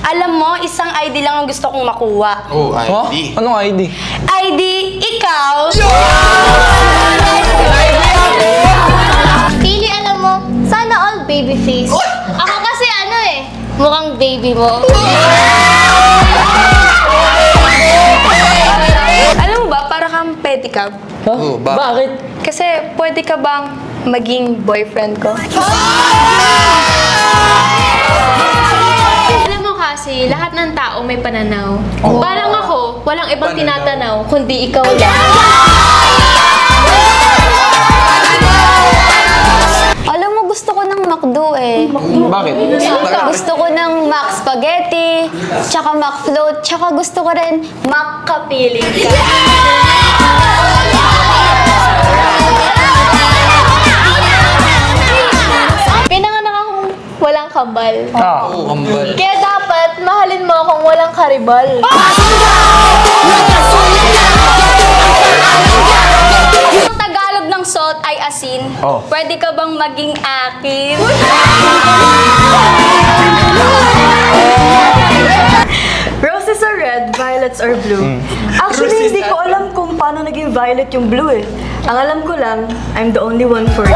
Alam mo, isang ID lang ang gusto kong makuha. Oh, ID. Anong ID? ID, ikaw. Pili, alam mo, sana all baby face. Ako kasi ano eh, mukhang baby mo. Alam mo ba, para kang pedicab. Oh, Bakit? Kasi pwede ka bang maging boyfriend ko? Alam mo kasi, lahat ng tao may pananaw. Parang ako, walang ibang tinatanaw, kundi ikaw lang. Alam mo, gusto ko ng McDo eh. Bakit? Gusto ko ng Mac Spaghetti, tsaka Mac Float, tsaka gusto ko rin Mac Kapiling ka. Pinanganak akong walang kambal. Oh, kambal. Kaya dapat, mahalin mo akong walang karibal. Yung Tagalog ng salt ay asin. Oh. Pwede ka bang maging akin? Roses are red, violets are blue. Actually, hindi ko alam kung paano naging violet yung blue eh. Ang alam ko lang, I'm the only one for it.